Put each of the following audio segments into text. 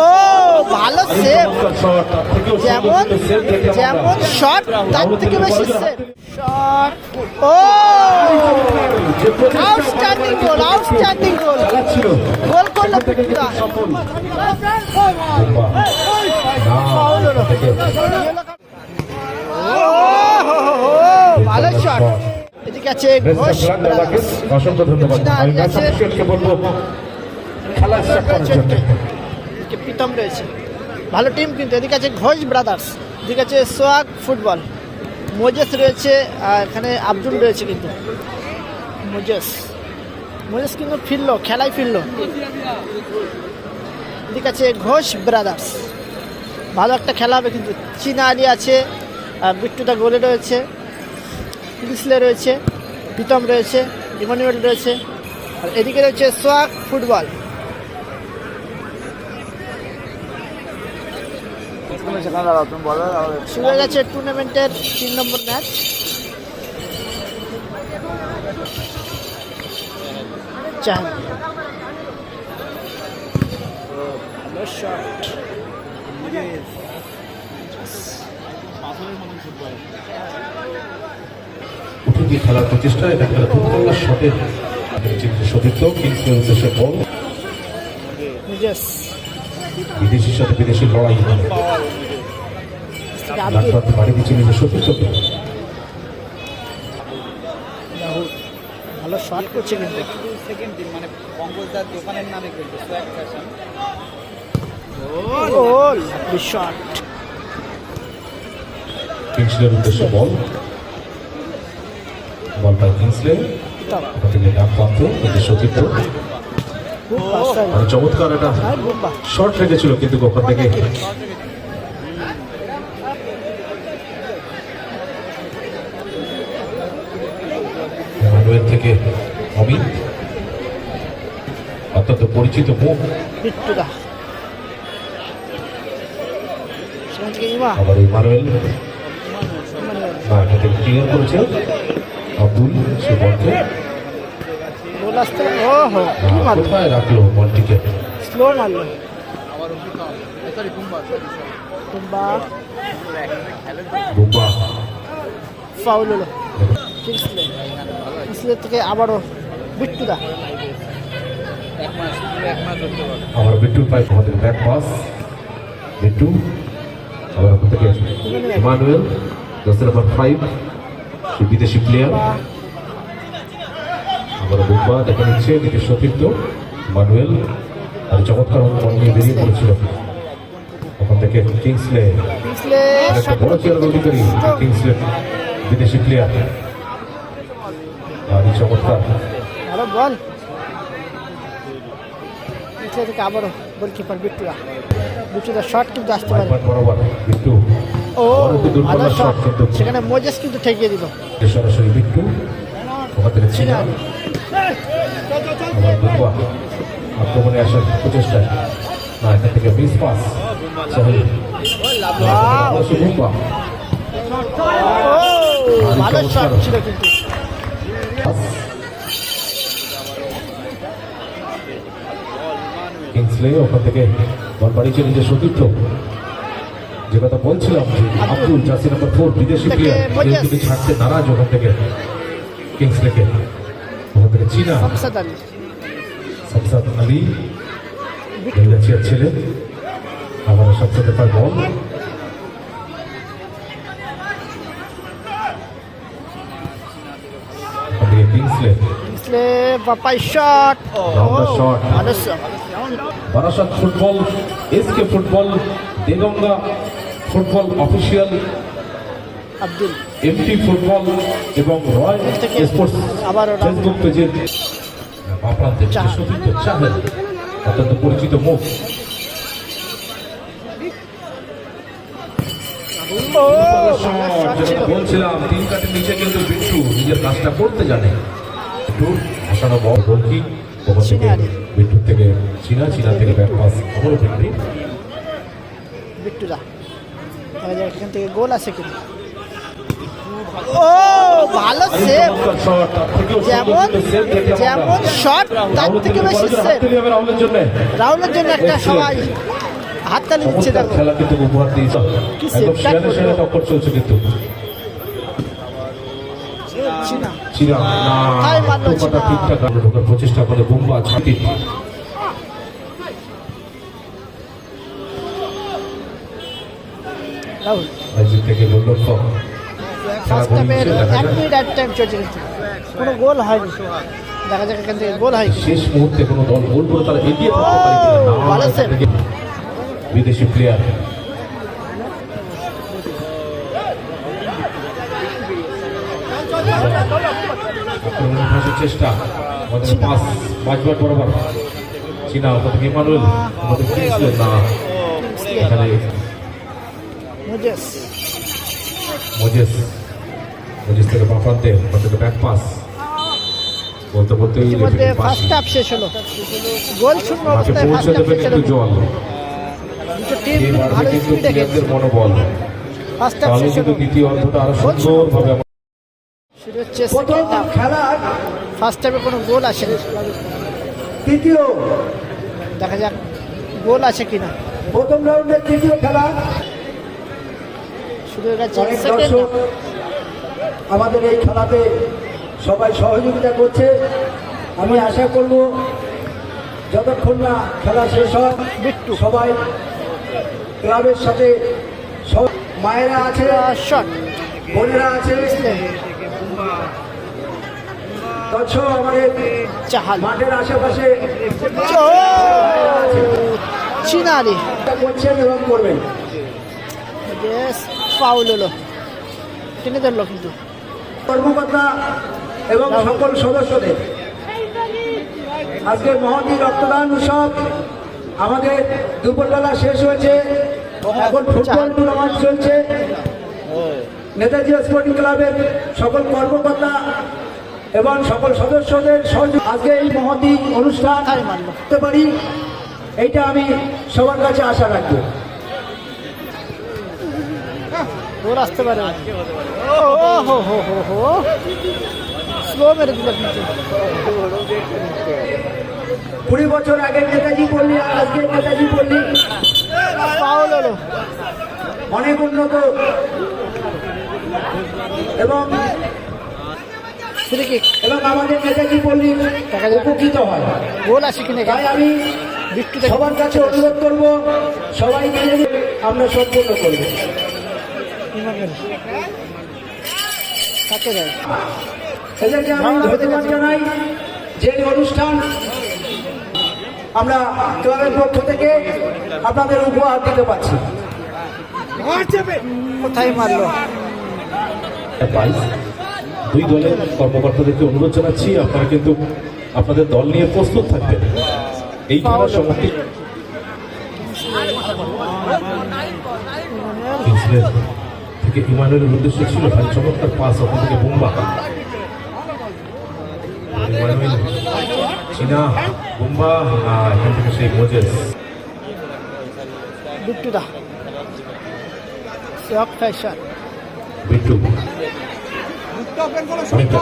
ও ভালো সেভ, যেমন যেমন শট তার থেকে বেশি সেভ। শট, ও আউটস্ট্যান্ডিং গোল, আউটস্ট্যান্ডিং গোল, গোল করলো পিটুদা। ভালো শট, এদিকে আছে ঘোষ, অসংখ্য ধন্যবাদ। প্রীতম রয়েছে, ভালো টিম কিন্তু। এদিকে আছে ঘোষ ব্রাদার্স, এদিকে আছে সোহাগ ফুটবল, মোজেস রয়েছে, আর এখানে আব্দুল রয়েছে কিন্তু। মোজেস কিন্তু ফিরলো, খেলায় ফিরলো। এদিকে আছে ঘোষ ব্রাদার্স, ভালো একটা খেলা হবে কিন্তু। চীনা আলী আছে, বিট্টুদা গোলে রয়েছে, ডিসলে রয়েছে, প্রীতম রয়েছে, ইমানুয়েল রয়েছে, আর এদিকে রয়েছে সোহাগ ফুটবল। শুরু হয়ে গেছে টুর্নামেন্টের 3 নম্বর ম্যাচ। খেলার প্রচেষ্টা, এটা খেলা ফুটবলার শটের সতীর্থ কিংসের উদ্দেশ্যে বল। বিদেশির সাথে বিদেশি লড়াই বাড়ি দিচ্ছে নিজের সতীর্থকে। ভালো শট করছে কিন্তু। কিংসলের উদ্দেশ্যে বল, বল পায় কিংসলে, সতীর্থ চমৎকার একটা শট রেখেছিল কিন্তু ওখান থেকে থেকে অমিত, অত্যন্ত পরিচিত মুখ। আবার ইমানুয়েল ক্লিয়ার করেছে আব্দুল, সে বলকে কোথায় রাখলো বলটিকে, স্লো মারলো। বুম্বা ফাউল হলো কিংসলে থেকে। আবারও বিট্টুদা, আবার বিট্টুর পায় আমাদের ব্যাক পাস। বিট্টু আবার ওখান থেকে ইমানুয়েল, 10 নম্বর 5, সে বিদেশি প্লেয়ার। আবার বুম্বা দেখা নিচ্ছে এদিকে সতীর্থ ইমানুয়েল, আর চমৎকার নিয়ে বেরিয়ে পড়েছিল ওখান থেকে কিংসলে। বড় চেয়ারের অধিকারী কিংসলে বিদেশি প্লেয়ার, আর চমৎকার বল থেকে আবারও গোলকিপার বিট্টুদা শট কিন্তু আসতে পারে। বরাবর বিট্টু, ও ভালো শট, সেখানে মোজেস কিন্তু ঠেকিয়ে দিল। সরাসরি বিট্টু ওখান থেকে চীনা, আক্রমণে আসার প্রচেষ্টায় না, এখান থেকে মিস পাস। ভালো শট ছিল কিন্তু। কিংসলে ওখান থেকে বল বাড়িয়েছে নিজের সতীর্থ। যে কথা বলছিলাম যে আব্দুল, জার্সি নম্বর 4, বিদেশি প্লেয়ার, কিন্তু ছাড়তে নারাজ ওখান থেকে কিংসলেকে। ওখান থেকে চীনা শামসাদ আলী ছেলে, আবার শামসাদের পায় ball. Barasat football, SK football, Deganga football official, Abdul MT football এবং রয়্যাল স্পোর্টস ফেসবুক পেজের চাহেল, অত্যন্ত পরিচিত মুখ। বলছিলাম 3 কাঠের নিচে কিন্তু বিট্টু নিজের কাজটা করতে জানে। একটু আসানো বল গোলকি ওখান থেকে বিট্টুর থেকে চীনা থেকে ব্যাক পাস আবারও বিট্টুদা, এখান থেকে গোল আছে কিন্তু। ও ভালো সেভ, চমৎকার শট, তার থেকেও যেমন সুন্দর সেভ দেখলাম যেমন আমরা। শট তার রাহুল থেকে কিন্তু বেশি বলে যে সেভ। হাততালি হবে রাহুলের জন্য। রাহুলের জন্য একটা Excellent. সবাই হাততালি দিচ্ছে চমৎকার দেখো। খেলা কিন্তু উপহার দিয়েছে, কি একদম save শিয়ালে শিয়ালে করলো। টক্কর চলছে কিন্তু। চীনা চীনা না, কোথায় মারলো টোকাটা চীনা? ঠিকঠাক আমরা ঢোকার প্রচেষ্টা করে বুম্বা ছাটি। রাহুল আইজিৎ থেকে গোলরক্ষক। ফার্স্ট হাফের 1 মিনিট অ্যাট টাইম চলছে কিন্তু কোনো গোল হয়নি। দেখা যাক এখান থেকে গোল হয় কি। শেষ মুহূর্তে কোনো দল গোল করে তারা এগিয়ে থাকতে পারে কিনা। না, ভালো এখান save। থেকে বিদেশি প্লেয়ার আক্রমণের ফাঁসের চেষ্টা, আমাদের পাস বাজবার বরাবর চীনা ওখান থেকে ইমানুয়েল, আমাদের কিংসলে না, এখানে মুজেস মজেস থেকে বাঁ প্রান্তে, ওখান থেকে ব্যাক পাস বলতে বলতে ইতিমধ্যে ফার্স্ট হাফ শেষ হলো, গোল শূন্য মাঠে অবস্থায় পৌঁছে ফার্স্ট হাফ দেবে শেষ কিন্তু হলো। জল। দুটো টিম এই বাড়বে ভালো কিন্তু স্পিডে প্লেয়ারদের খেলছে। মনোবল, ফার্স্ট হাফ তাহলে শেষ কিন্তু হলো, দ্বিতীয় অর্ধটা আরো সুন্দরভাবে আমরা শুরু হচ্ছে সেকেন্ড হাফ। খেলার ফার্স্ট হাফে কোনো গোল আসেনি, তৃতীয় দেখা যাক গোল আছে কিনা। প্রথম রাউন্ডের তৃতীয় খেলা। শুরু হয়ে গেছে অনেক সেকেন্ড দর্শক আমাদের এই খেলাতে সবাই সহযোগিতা করছে। আমি আশা করব যতক্ষণ না খেলা শেষ হয় বিট্টু। সবাই ক্লাবের সাথে মায়েরা আছে, শট বোনেরা আছে, দর্শক আমাদের চাহাল মাঠের আশেপাশে চিনারি করছেন এবং করবেন। ফাউল হলো, টেনে ধরলো কিন্তু। কর্মকর্তা এবং সকল সদস্যদের আজকের মহতী রক্তদান উৎসব আমাদের দুপুরবেলা শেষ হয়েছে। এখন ফুটবল টুর্নামেন্ট চলছে। নেতাজি স্পোর্টিং ক্লাবের সকল কর্মকর্তা এবং সকল সদস্যদের সহযোগ আজকে এই মহতী অনুষ্ঠান কোথায় মারলো? করতে পারি, এইটা আমি সবার কাছে আশা রাখবো। গোল আসতে পারে। ও হো হো হো হো, স্লো মেরে দিল কিন্তু। 20 বছর আগে নেতাজি পল্লী আর আজকে নেতাজি পল্লী ফাউল হলো, অনেক উন্নত এবং ফ্রি কিক। আমাদের নেতাজি পল্লী উপকৃত হয়। গোল আসে কিনা তাই আমি বিট্টু সবার কাছে অনুরোধ করব, সবাই মিলে আমরা সম্পূর্ণ করব। থাকে যায়। এদেরকে আমি ধন্যবাদ জানাই যে এই অনুষ্ঠান আমরা ক্লাবের পক্ষ থেকে আপনাদের উপহার দিতে পারছি। কোথায় মারলো? দুই দলের কর্মকর্তাদেরকে অনুরোধ জানাচ্ছি, আপনারা কিন্তু আপনাদের দল নিয়ে প্রস্তুত থাকবেন এই খেলার সমাপ্তি। কিংসল্যান্ড থেকে ইমানুয়েলের উদ্দেশ্য ছিল ভাই চমৎকার পাস, ওখান থেকে বুম্বা, ইমানুয়েল, চীনা, বুম্বা, এখান থেকে সেই মোজেস। বিট্টু দা শক ফ্যাশন বিট্টু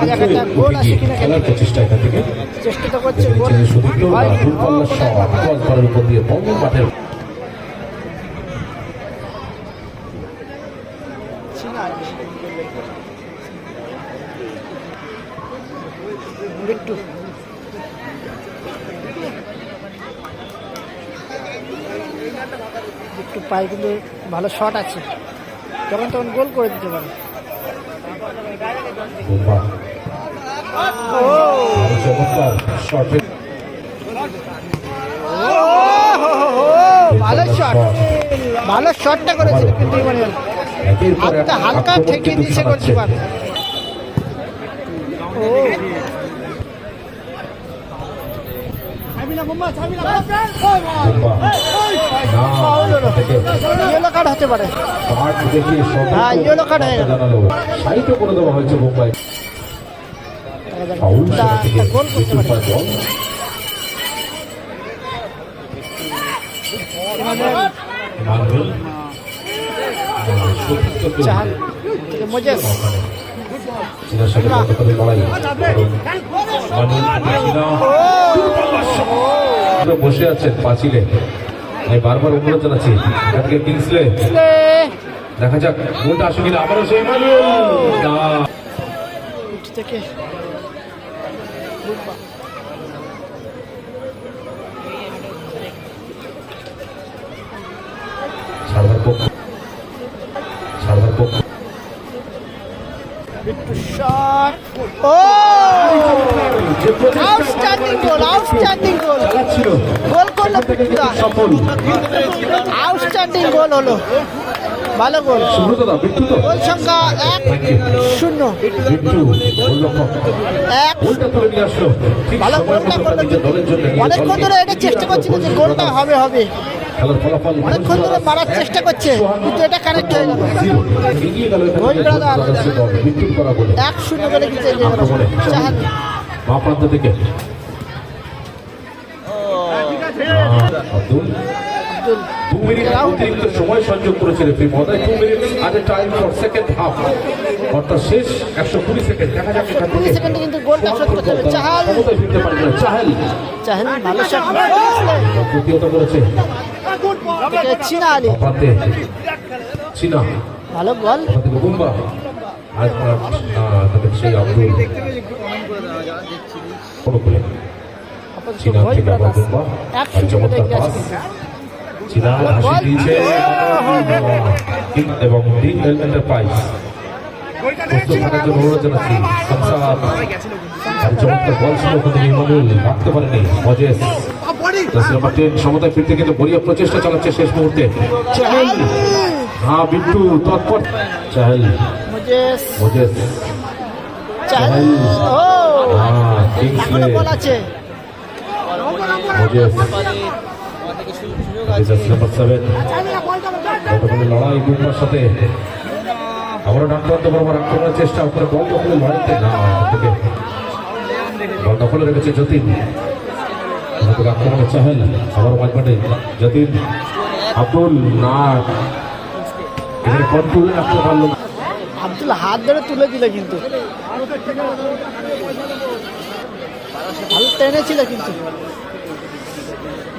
অনেকটা উঠে গিয়ে খেলার প্রচেষ্টা এখান থেকে চেষ্টা তো করছে গোল নিচে সুদীপ্ত হয়। দূরপাল্লার শট ক্রসবারের উপর দিয়ে বল মাঠের বিট্টু বিট্টু পায়ে কিন্তু ভালো শট আছে, যখন তখন গোল করে দিতে পারে। বুম্বা ও চমৎকার শটে ভালো শট, ভালো শটটা করেছিল কিন্তু ইমানুয়েল একের পর এক হাতটা হালকা আক্রমণ ঠেকিয়ে কিন্তু দিচ্ছে চালাচ্ছে। গোলকিপার। ও বুম্বা না, ফাউল হলো, থেকে ইয়েলো কার্ড হতে পারে। কার্ড দেখিয়ে হ্যাঁ, yellow card হয়ে গেল। জানালো সাইটও করে দেওয়া হয়েছে মুম্বাই। ফাউল সেটা থেকে গোল করতে বিট্টুর পারে। পায়ে বল। ইমানুয়েল ইমানুয়েল সতীর্থকে চাহাল মোজেস ওখানে চীনার সাথে কতক্ষণের লড়াই বসে আছেন পাঁচিলে। আমি বারবার অনুরোধ জানাচ্ছি এখান থেকে কিংসলে দেখা যাক গোলটা আসে কিনা। আবারও সেই থেকে সারদার পক্ষ বিট্টু শট। ও আউটস্ট্যান্ডিং গোল, আউটস্ট্যান্ডিং গোল, চালাচ্ছিল গোল করলো বিট্টুদা, সফল। আউটস্ট্যান্ডিং গোল হলো, ভালো গোল। সুব্রত দা, বিট্টু তো গোল সংখ্যা 1-0। বিট্টু গোলরক্ষক 1 গোলটা তুলে নিয়ে আসলো ঠিক ভালো সময় গোলটা মতো করলো নিজের দলের জন্য নিজের অনেকক্ষণ দলকে ধরে এটা চেষ্টা করছিল যে গোলটা হবে হবে, খেলার ফলাফল অনেকক্ষণ ধরে মারার চেষ্টা করছে কিন্তু এটা কানেক্ট হয়ে গেল। এগিয়ে গেল গোল ব্রাদার। বিট্টুর করা বলে 1-0 করে কিন্তু এগিয়ে গেল আক্রমণে চাহাল। মা প্রান্ত থেকে আব্দুল আব্দুল 2 মিনিট অতিরিক্ত সময় সংযোগ করেছে রেফারি মহোদয়। 2 মিনিট আজ টাইম ফর সেকেন্ড হাফ, অর্থাৎ শেষ 120 সেকেন্ড। দেখা যাক এখান 20 থেকে সেকেন্ডে কিন্তু গোলটা শোধ করতে হবে চাহাল। ক্ষমতায় ফিরতে পারবে না চাহেল। চাহাল ভালো শট, প্রতিহত করেছে চীনা আলী প্রান্তে চীনা, ভালো বল। ওখান থেকে বুম্বা আজ তাদের সেই আব্দুল অনুকূলে চীনা থেকে আবার বুম্বা আর চমৎকার পাস। চীনা হাসি দিয়েছে এবং ডিএল এন্টারপ্রাইজ প্রস্তুত থাকার জন্য অনুরোধ জানাচ্ছি। সংসার আর চমৎকার বল ছিল ওখান থেকে ইমানুল রাখতে পারেনি। মজেস নাম্বার 10 সমতায় ফিরতে কিন্তু বড়িয়া প্রচেষ্টা চালাচ্ছে শেষ মুহূর্তে। চাহেল, হ্যাঁ বিট্টু তৎপর। Chahal, Moses Moses, Chahal. ও হ্যাঁ কিংসলে, এখনো বল আছে। মজেস নাম্বার 7 গতকালের লড়াই বুম্বার সাথে আবারও ডান প্রান্ত বরাবর আক্রমণের চেষ্টা করে বল দখলের লড়াইতে না থেকে বল দখলে রেখেছে যতীন। আক্রমণে চাহেল আবার মাঝমাঠে যতীন। আব্দুল না এখানে কন্ট্রোল রাখতে পারল না। আব্দুল হাত ধরে তুলে দিল কিন্তু ভালো টেনেছিল কিন্তু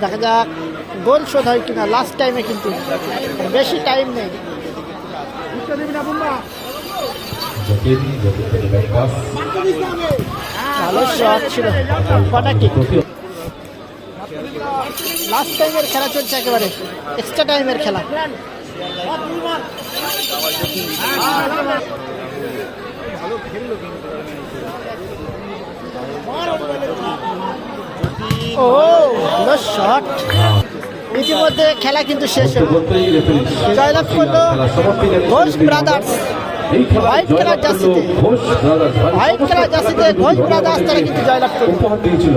দেখা যাক গোল শোধ হয় কিনা লাস্ট টাইমে, কিন্তু বেশি টাইম নেই। যতীন থেকে ব্যাক পাস, ভালো শট ছিল, কটা কিক। লাস্ট টাইমের খেলা চলছে, একেবারে এক্সট্রা টাইমের খেলা। ও ভালো শট। ইতিমধ্যে খেলা কিন্তু শেষ হলো, জয়লাভ করলো ঘোষ ব্রাদার্স। হোয়াইট কালার জার্সিতে, হোয়াইট কালার জার্সিতে ঘোষ ব্রাদার্স তারা কিন্তু জয়লাভ করলো। উপহার দিয়েছিল